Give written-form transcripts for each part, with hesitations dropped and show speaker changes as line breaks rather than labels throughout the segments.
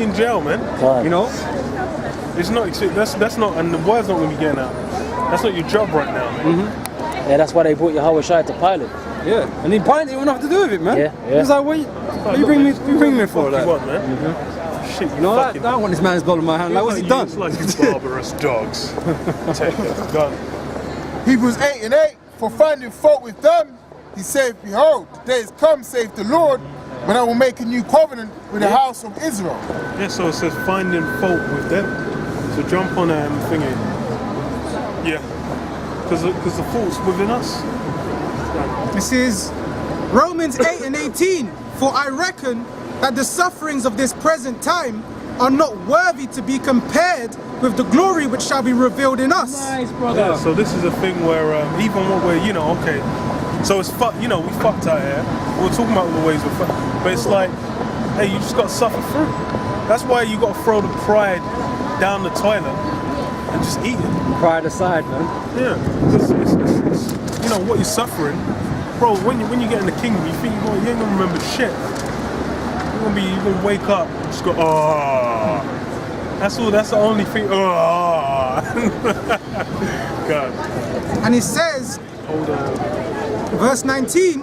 be in jail, man.
God.
You know, it's not. That's not, and the word's not going to be getting out. That's not your job right now, man.
Yeah, that's why they brought Yahweh Shai to Pilate.
Yeah, and he Pilate didn't have to do with it, man.
Yeah.
He was like, what you bring me for?
What
Like,
you want, man? Shit, you
no, I
fucking.
don't want this man's blood in my hand. Like, what's he done?
It's like you barbarous dogs. Take it, gun.
Hebrews 8:8, for finding fault with them, he said, behold, the day is come, saith the Lord, when I will make a new covenant with the house of Israel.
Yeah, so it says finding fault with them. So jump on that and thingy. Yeah, because the fault's within us.
This is Romans 8:18. For I reckon that the sufferings of this present time are not worthy to be compared with the glory which shall be revealed in us.
Nice, brother.
Yeah, so this is a thing where even what we're, okay, so it's we fucked out here. We're talking about all the ways we're fucked, but it's like, hey, you just got to suffer through. That's why you got to throw the pride down the toilet and just eat it.
Pride aside, man.
Yeah, because it's what you're suffering, bro. When you get in the kingdom, you think you ain't gonna remember shit. You're gonna wake up, just go, oh. That's all. That's the only thing. Oh, God.
And it says,
Hold on.
verse 19,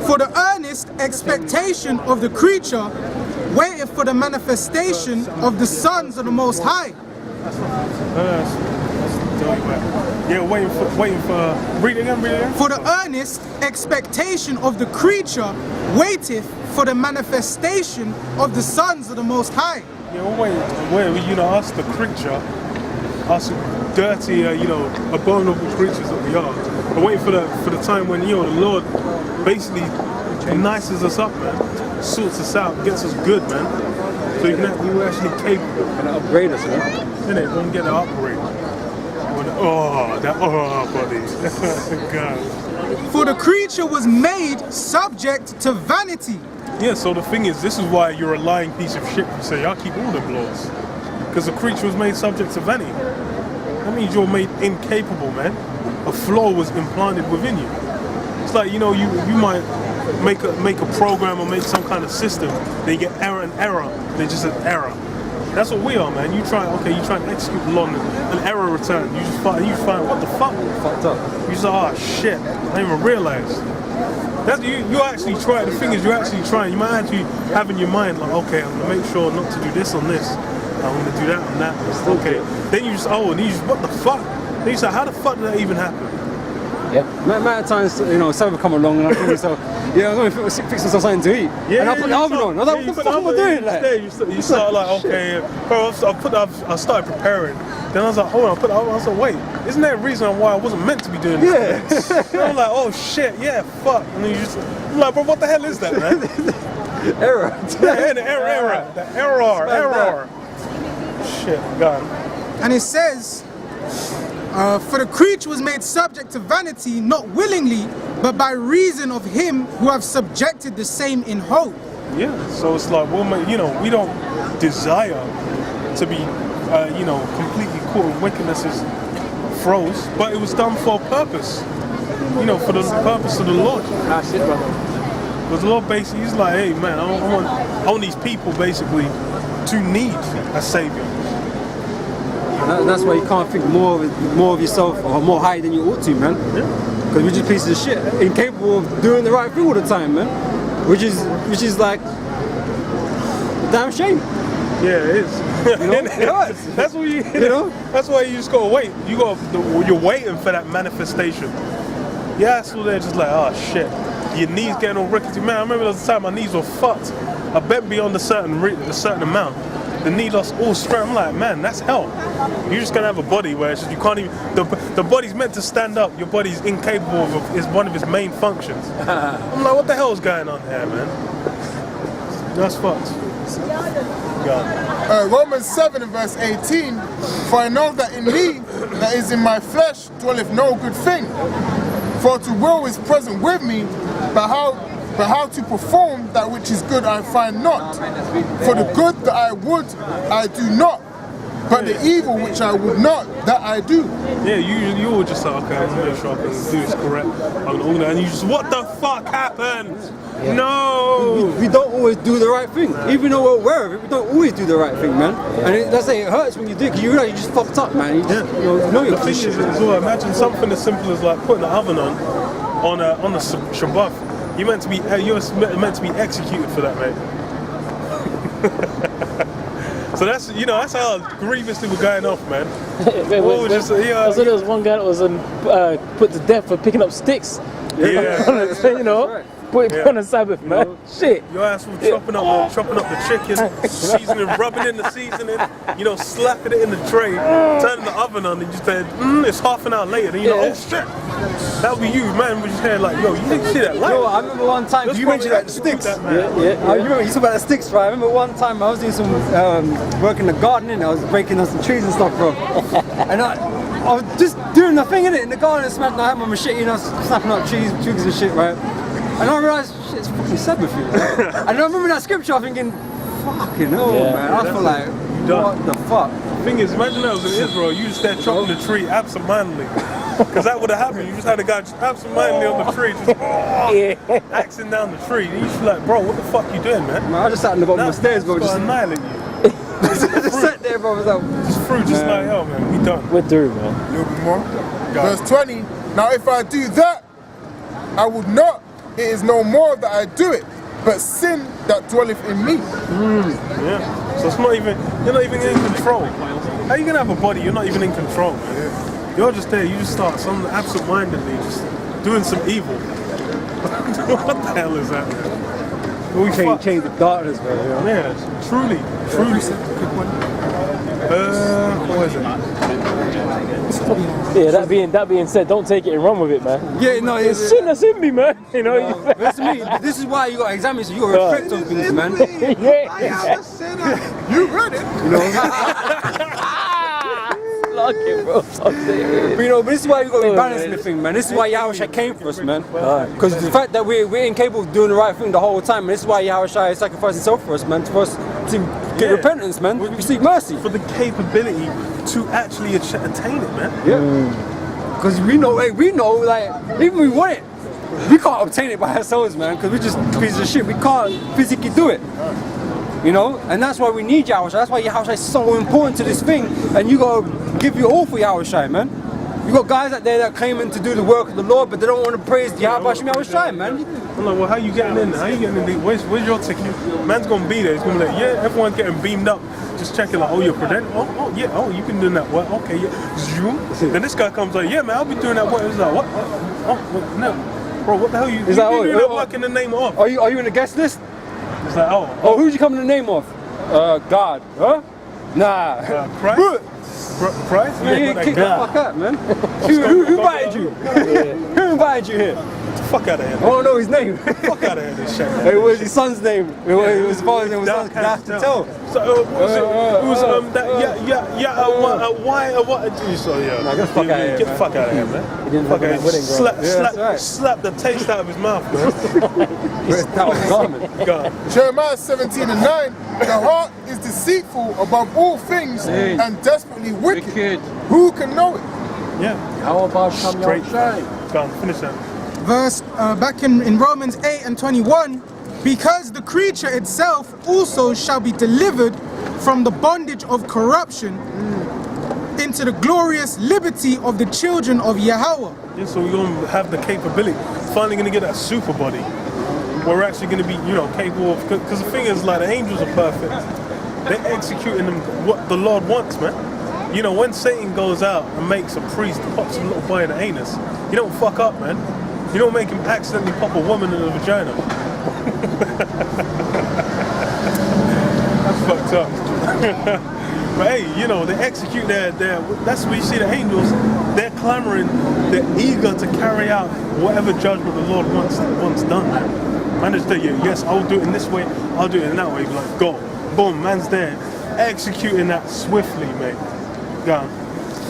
for the earnest expectation of the creature waiteth for the manifestation of the sons of the Most High.
Yeah, waiting for. Read it again.
For the earnest expectation of the creature waiteth for the manifestation of the sons of the Most High.
Yeah, wait, us, the creature, us dirty, abominable creatures that we are. We're waiting for the time when the Lord basically nices us up, man, sorts us out, gets us good, man. So we're actually capable.
Gonna upgrade us, man.
Innit? We'll get an upgrade. Buddy. God.
For the creature was made subject to vanity.
Yeah, so the thing is, this is why you're a lying piece of shit. You say, I keep all the laws. Because the creature was made subject to vanity. That means you're made incapable, man. A flaw was implanted within you. It's like, you might make a program or make some kind of system, then you get error and error, they just an error. That's what we are, man. You try and execute the law, and an error return. You just find what the fuck?
Fucked up.
You say, oh shit, I didn't even realize. That's you actually try. The thing is, you're actually trying. You might actually have in your mind like, okay, I'm gonna make sure not to do this on this. I'm gonna do that on that. Okay. Then you just what the fuck? Then you say, how the fuck did that even happen?
Yeah.
Amount of times, someone would come along and I thought myself, I'm going to fix myself something to eat.
Yeah,
and I put the oven on. I was like, what the fuck am I doing? Like,
you start like, okay, bro, I started preparing. Then I was like, hold on, I was like, wait, isn't there a reason why I wasn't meant to be doing this? Yeah. I'm like, oh shit, yeah, fuck. And then you're like, bro, what the hell is that, man?
Error.
Yeah, the error. Shit, God.
And it says, for the creature was made subject to vanity, not willingly, but by reason of him who have subjected the same in hope.
Yeah, so it's like, we don't desire to be, completely caught in wickedness's throes, but it was done for a purpose, for the purpose of the Lord.
That's it, brother.
Because the Lord basically, he's like, hey man, I want these people basically to need a savior.
That's why you can't think more of yourself or more high than you ought to, man.
Yeah.
Because we're just pieces of shit, incapable of doing the right thing all the time, man. Which is like a damn shame.
Yeah, it is. That's what That's why you just gotta wait. You're waiting for that manifestation. Yeah, so they're just like, oh shit, your knees getting all rickety. Man, I remember there was a time my knees were fucked. I bent beyond a certain amount. The knee lost all strength. I'm like, man, that's hell. You're just gonna have a body where it's just, you can't even. The body's meant to stand up. Your body's incapable of. Is one of its main functions. I'm like, what the hell is going on here, man? That's fucked. God.
Romans 7 and verse 18, for I know that in me, that is in my flesh, dwelleth no good thing. For to will is present with me, but how to perform that which is good I find not. For the good that I would, I do not. But the evil which I would not, that I do.
Yeah, you were just like, okay, I'm gonna make sure I can do this correct. And you just, what the fuck happened? No!
We don't always do the right thing. Even though we're aware of it, we don't always do the right thing, man. And that's it hurts when you do it, because you realize you just fucked up, man. You just, you know you're
The thing is, as well, imagine something as simple as like putting the oven on a Shabbat. You're meant to be executed for that, mate. So that's that's how grievously we're going off, man.
There was one guy that was put to death for picking up sticks.
Yeah.
Put it on the Sabbath, man. Shit.
Your ass was chopping up the chicken, seasoning, rubbing in the seasoning, slapping it in the tray, turning the oven on, and you said, it's half an hour later, and oh shit. That would be you, man. We just heard like, yo, you didn't see that light.
Yo, I remember one time you mentioned the sticks.
That, man.
You remember you talk about the sticks, right? I remember one time I was doing some work in the garden, and I was breaking down some trees and stuff, bro. And I was just doing the thing in it in the garden, smashing. I had my machete, snapping up trees and shit, right? And I realised, shit, it's fucking Sabbath here. And I remember that scripture, I'm thinking, fucking hell, man. I feel like, what the fuck?
The thing is, imagine that was in Israel, you just there chopping the tree absentmindedly. Because that would have happened. You just had a guy just absentmindedly on the tree, just axing down the tree. And you just like, bro, what the fuck you doing, man?
I just sat in the bottom of the stairs, bro.
Just annihilate you.
Just sat there, bro.
Just through, just like, oh, man, we done.
We're through, man.
A little bit more. Verse 20. Now, if I do that, I would not. It is no more that I do it, but sin that dwelleth in me.
Yeah. So it's not even, you're not even in control. How are you gonna have a body? You're not even in control, man. Yeah. You're just there. You just start absent-mindedly just doing some evil. What the hell is that, man?
We can't change the darkness, bro.
Yeah, truly. What is it?
Yeah, that being said, don't take it and run with it, man.
Yeah, no,
It's sin that's in me, man.
Listen to me. This is why you got to examine, so you got to reflect on things, man.
You read it.
Lock it, bro.
But but this is why you got to be balancing the thing, man. This is why Yahushua came for us, man. Because the fact that we're incapable of doing the right thing the whole time, and this is why Yahushua sacrificed himself for us, man, for us to get repentance, man. We seek mercy.
For the capability to actually attain it, man.
Yeah. Because we know, like, even if we want it, we can't obtain it by ourselves, man, because we're just pieces of shit. We can't physically do it. And that's why we need Yahushua. That's why Yahushua is so important to this thing. And you got to give your all for Yahushua, man. You got guys out there that claiming to do the work of the Lord, but they don't want to praise Yahushua, man.
I'm like, well, how you getting in? How you getting in? Where's your ticket? Man's gonna be there. He's gonna be like, yeah, everyone's getting beamed up. Just checking like, oh, you're credential. Oh, yeah. Oh, you can do that work. Okay, yeah. Zoom. Then this guy comes like, yeah, man, I'll be doing that work. It's like, what? Oh, no, bro, what the hell you? You doing that work in the name of?
Are you in the guest list?
It's like, oh,
who'd you come in the name of? God. Huh? Nah.
Christ. Christ?
Man, kick the fuck up, man. Who invited you? Who invited you here?
Fuck out of here.
I don't know his name.
Fuck out of here, this shit.
It was his son's name. It was his father's name. That's to tell.
So what was it? It was what? So yeah.
Nah, get the fuck out of here.
Get the fuck out of here, man.
He didn't have that wedding, bro.
Slap the taste out of his mouth, man.
That was garment.
God.
Jeremiah 17:9. The heart is deceitful above all things and desperately wicked. Who can know it?
Yeah.
How about
Straight. Go on, finish that.
Verse back in Romans 8:21, because the creature itself also shall be delivered from the bondage of corruption into the glorious liberty of the children of Yahweh.
Yeah, so we're going to have the capability. Finally going to get that super body. We're actually going to be, capable of, because the thing is, like, the angels are perfect. They're executing them what the Lord wants, man. When Satan goes out and makes a priest, pops a little boy in the anus, you don't fuck up, man. You don't make him accidentally pop a woman in the vagina. That's fucked up. But hey, they execute their that's where you see the angels, they're clamoring, they're eager to carry out whatever judgment the Lord wants done. Man is there, yes, I'll do it in this way, I'll do it in that way. Like, go, boom, man's there, executing that swiftly, mate. Go on.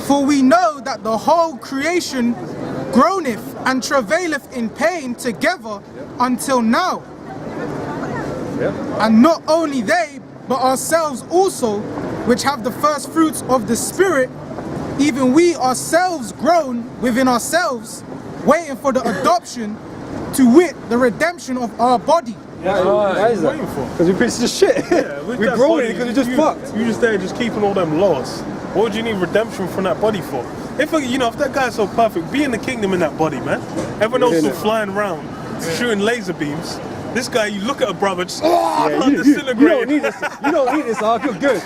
For we know that the whole creation groaneth and travaileth in pain together until now. And not only they, but ourselves also, which have the first fruits of the Spirit, even we ourselves groan within ourselves, waiting for the adoption, to wit, the redemption of our body.
Why is that?
waiting for?
Because we pieces of shit.
Yeah,
we
that
grown
body,
it because we just fucked.
You just there just keeping all them laws. What would you need redemption from that body for? If if that guy's so perfect, be in the kingdom in that body, man. Everyone else is flying around, shooting laser beams. This guy, you look at a brother, just disintegrate.
You don't need this. You don't need this, Ark. You're good.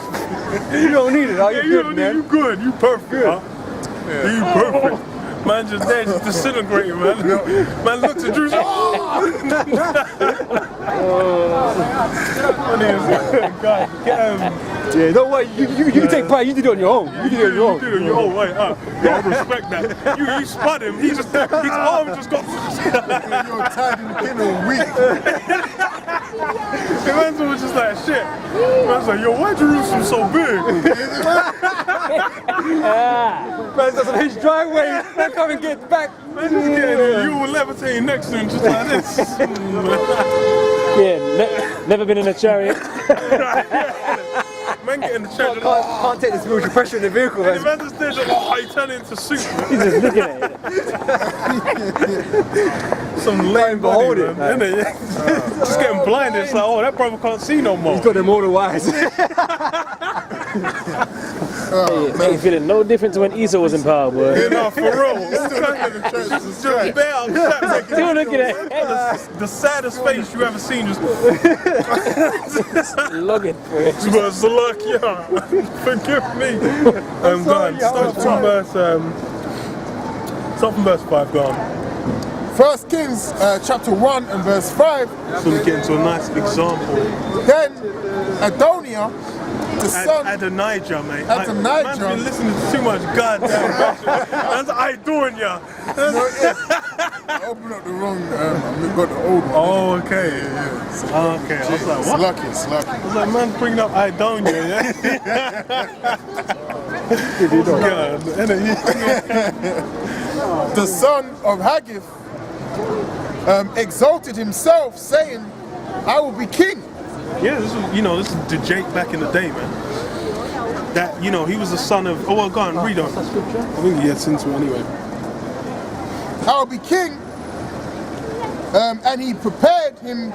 You don't need it, Ark. You're good, man.
You good. You perfect. Huh? You perfect. Man just there, just disintegrating, man. Man looks at Drew. God,
Yeah, don't worry. You take pride. You did it on your own. You did it on your own.
You did it on your own, right? I respect that. You spot him. His arm just got.
You're tied in the kingdom weak.
The man's was just like, shit. Man's like, yo, why Jerusalem so big?
Man's just on his driveway. Man, come and get back.
Man, just getting you were levitating next to him just like this.
Yeah, never been in a chariot.
Man getting the chariot.
Can't take the spiritual pressure in the vehicle,
And the
man.
man just there, just, he turned into soup.
He's just looking at it.
Some lame
behold
body,
it,
man. Innit? Just getting blinded. It's like, oh, that brother can't see no more.
He's got them all the wise.
Ain't feeling no different to when Esau was in power, boy.
You know, for real. Just bare upset.
Still looking at it.
The saddest face you ever seen. Just
Looking for it.
Salakia, forgive me. I'm done. Start from verse 5. Go on.
1 Kings chapter 1 and verse 5.
So we get into a nice example.
Then Adoniah, the son
Adonijah, mate.
Adonijah.
Man's been listening to too much goddamn Russian. Man's Idonia.
I opened up the wrong, I got the old one.
Oh, okay. Yeah. Okay. I was like, what?
It's lucky.
I was like, man's bringing up Idonia, yeah?
The son of Haggith exalted himself, saying, I will be king.
Yeah, this is the Jake back in the day, man. That, he was the son of, oh, well, go on, read on. I think he gets into it anyway.
I will be king. And he prepared him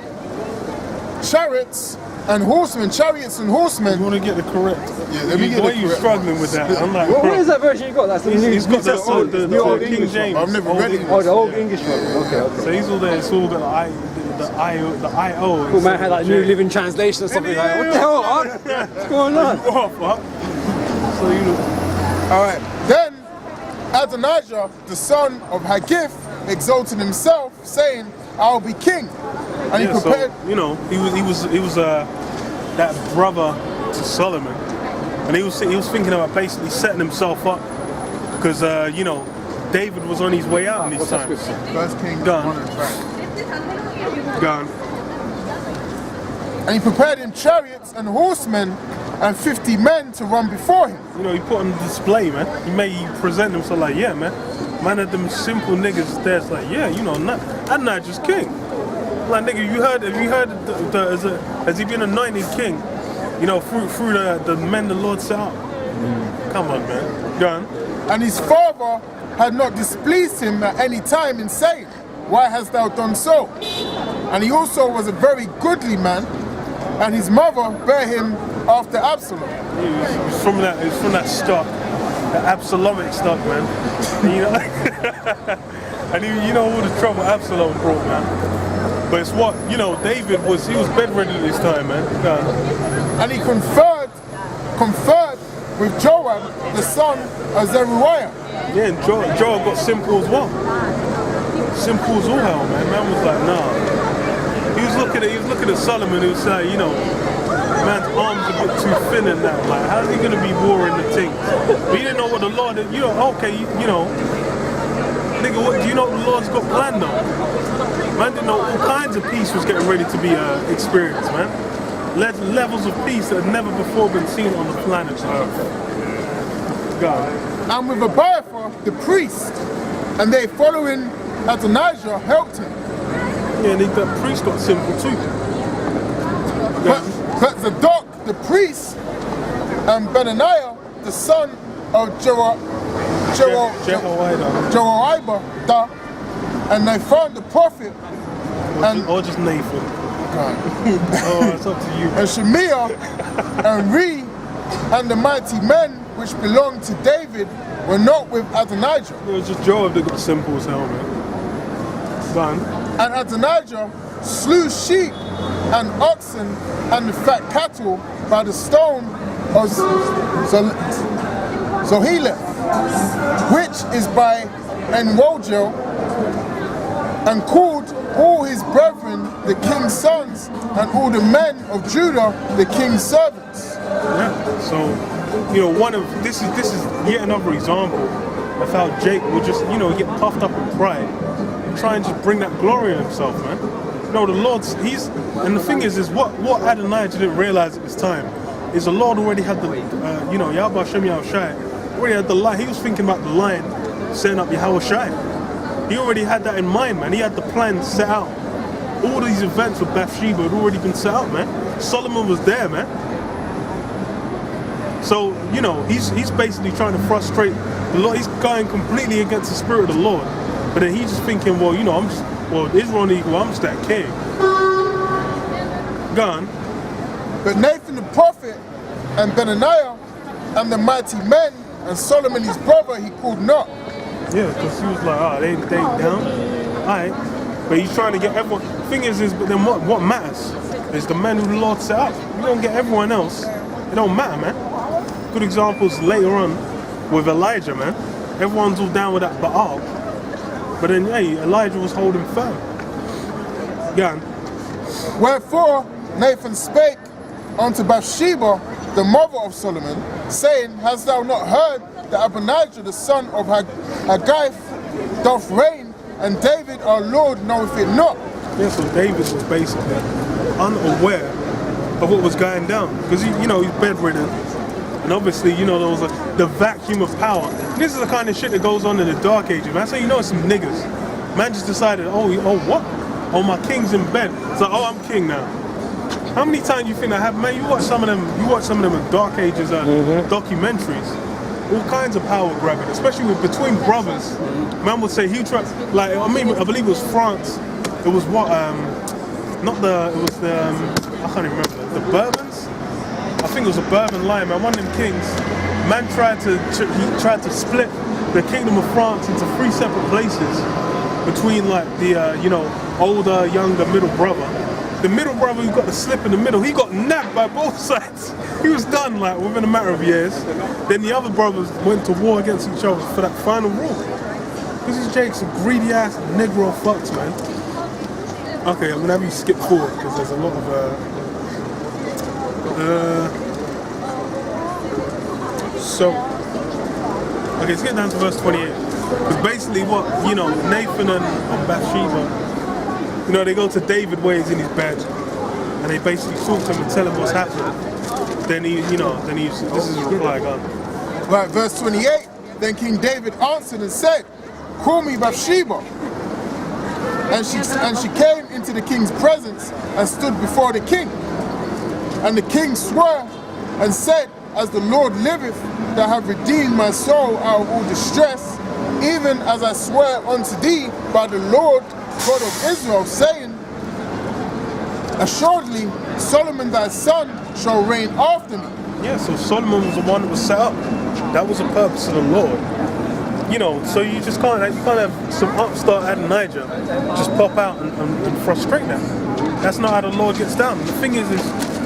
chariots and horsemen.
You want to get the correct.
Yeah, let me get
the way
the
you're
correct
struggling with that. I'm like,
What is that version you got? That's the new.
He's got that old, the
old
King
English
James.
I've never read it.
Oh, the old English one. Okay.
So he's all there. It's all got the I-O.
Cool, man had like New Living Translation or something like that. What the hell, Ark? What's going on?
So
All right. Then Adonijah, the son of Haggith, exalted himself, saying, I'll be king. And he prepared.
So, he was that brother to Solomon, and he was thinking about basically setting himself up because David was on his way out in these times.
First King
Gone.
1 and 5.
Gone.
And he prepared him chariots and horsemen and 50 men to run before him.
He put on display, man. He present himself like, yeah, man. Man had them simple niggas there. It's like, yeah, I'm not just king. Like, nigga, have you heard has he been anointed king? Through the men the Lord set up. Come on, man. Go on.
And his father had not displeased him at any time in saying, why hast thou done so? And he also was a very goodly man, and his mother bare him after Absalom.
It's from that stock, the Absalomic stock, man. And all the trouble Absalom brought, man. But it's what David was bedridden at this time, man.
And he conferred with Joab, the son of Zeruiah.
Yeah, and Joab got simple as well. Simple as all hell, man. Man was like, nah. He was looking at Solomon. He was like, man's arms a bit too thin and that. Like, how's he gonna be warring the things? But he didn't know what the Lord. Nigga, what do you know what the Lord's got planned on? Man didn't know all kinds of peace was getting ready to be experienced, man. Levels of peace that had never before been seen on the planet Earth. God.
And with Abiathar, the priest, and they following Adonijah helped him.
Yeah, and that priest got simple too.
But Zadok, the priest, and Benaniah, the son of Jehoiada, and they found the prophet
Or just Nathan. Oh, it's up to you.
And Shemiah and Re and the mighty men which belonged to David were not with Adonijah.
It was just Joab that got simple as hell, man. Done.
And Adonijah slew sheep and oxen and the fat cattle by the stone of Zoheleth, which is by En-Rogel, and called all his brethren the king's sons, and all the men of Judah the king's servants.
Yeah. So, you know, this is yet another example of how Jake will just, you know, get puffed up with pride and try and just bring that glory on himself, man. You know, the Lord's, and the thing is what Adonijah didn't realize at this time is the Lord already had the, you know, Yahweh Hashem Yahushai already had the line. He was thinking about the line setting up Yahweh Shai. He already had that in mind, man. He had the plan set out. All these events with Bathsheba had already been set out, man. Solomon was there, man. So, you know, he's basically trying to frustrate the Lord. He's going completely against the spirit of the Lord. But then he's just thinking, well, you know, Israel ain't equal, I'm just that king. Gone.
But Nathan the prophet and Benaniah and the mighty men and Solomon his brother he called not.
Yeah, because he was like, oh, they down. Alright. But he's trying to get everyone. Thing is but then what matters is the men who the Lord set up. You don't get everyone else. It don't matter, man. Good examples later on with Elijah, man. Everyone's all down with that Baal. But then, hey, Elijah was holding firm. Yeah.
Wherefore Nathan spake unto Bathsheba, the mother of Solomon, saying, Hast thou not heard that Adonijah, the son of Haggith, doth reign, and David our Lord knoweth it not?
Yeah, so David was basically unaware of what was going down. Because, you know, he's bedridden. And obviously, you know, there was the vacuum of power. And this is the kind of shit that goes on in the Dark Ages, man. So you know it's some niggas. Man just decided, oh, what? Oh, my king's in bed. It's like, oh, I'm king now. How many times you think that happened? Man, you watch some of them in Dark Ages documentaries. All kinds of power grabbing, especially between brothers. Man would say he tried, like, I believe it was France. It was what, I can't remember, the Bourbons? I think it was a Bourbon line, man. One of them kings, man tried to split the kingdom of France into 3 separate places between, like, the, you know, older, younger, middle brother. The middle brother who got the slip in the middle, he got nabbed by both sides. He was done, like, within a matter of years. Then the other brothers went to war against each other for that final rule. Because these Jake's a greedy ass Negro fucks, man. Okay, I'm gonna have you skip forward because there's a lot of okay, let's get down to verse 28. Because basically what, you know, Nathan and Bathsheba, you know, they go to David where he's in his bed and they basically talk to him and tell him what's happening. Then this is his reply, gone.
Right, verse 28, then King David answered and said, Call me Bathsheba. And she came into the king's presence and stood before the king. And the king swore and said, As the Lord liveth, that have redeemed my soul out of all distress, even as I swear unto thee by the Lord God of Israel, saying, Assuredly, Solomon thy son shall reign after me.
Yeah, so Solomon was the one that was set up. That was the purpose of the Lord. You know, so you just can't have some upstart Adonijah just pop out and frustrate them. That's not how the Lord gets down. The thing is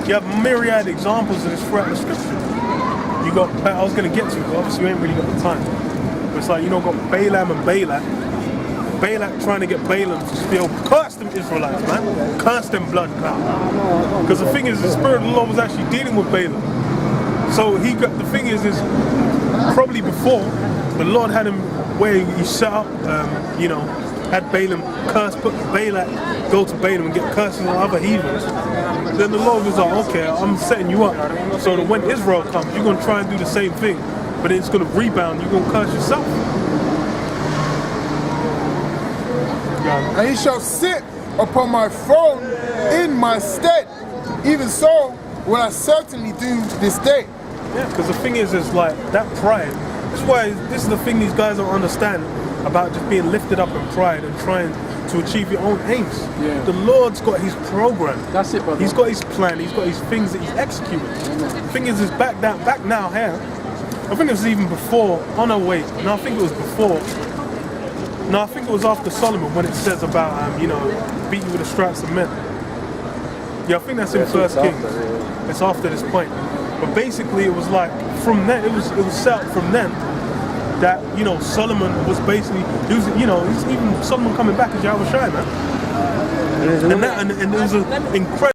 you have myriad examples of this throughout the scripture. You got, I was going to get to it, but obviously you ain't really got the time. But it's like, you know, got Balaam and Balak. Balak trying to get Balaam to still curse them Israelites, man. Curse them blood cloud. Because the thing is, the Spirit of the Lord was actually dealing with Balaam. So the thing is probably before, the Lord had him where he set up, you know, had Balaam put Balak, go to Balaam and get curses on other heathens. Then the Lord was like, okay, I'm setting you up. So that when Israel comes, you're going to try and do the same thing. But then it's going to rebound, you're going to curse yourself.
And he shall sit upon my throne in my stead. Even so will I certainly do this day.
Yeah, because the thing is like that pride. That's why this is the thing these guys don't understand about just being lifted up in pride and trying to achieve your own aims.
Yeah.
The Lord's got his program.
That's it, brother.
He's got his plan. He's got his things that he's executing. The thing is back now here. I think it was even before. Oh no, wait. No, I think it was before. No, I think it was after Solomon when it says about beat you with the stripes of men. Yeah, I think that's in First Kings. It's after this point. But basically, it was like from then. It was set up from then that Solomon was basically he's even Solomon coming back as Yahweh Shai, man. And it was an incredible.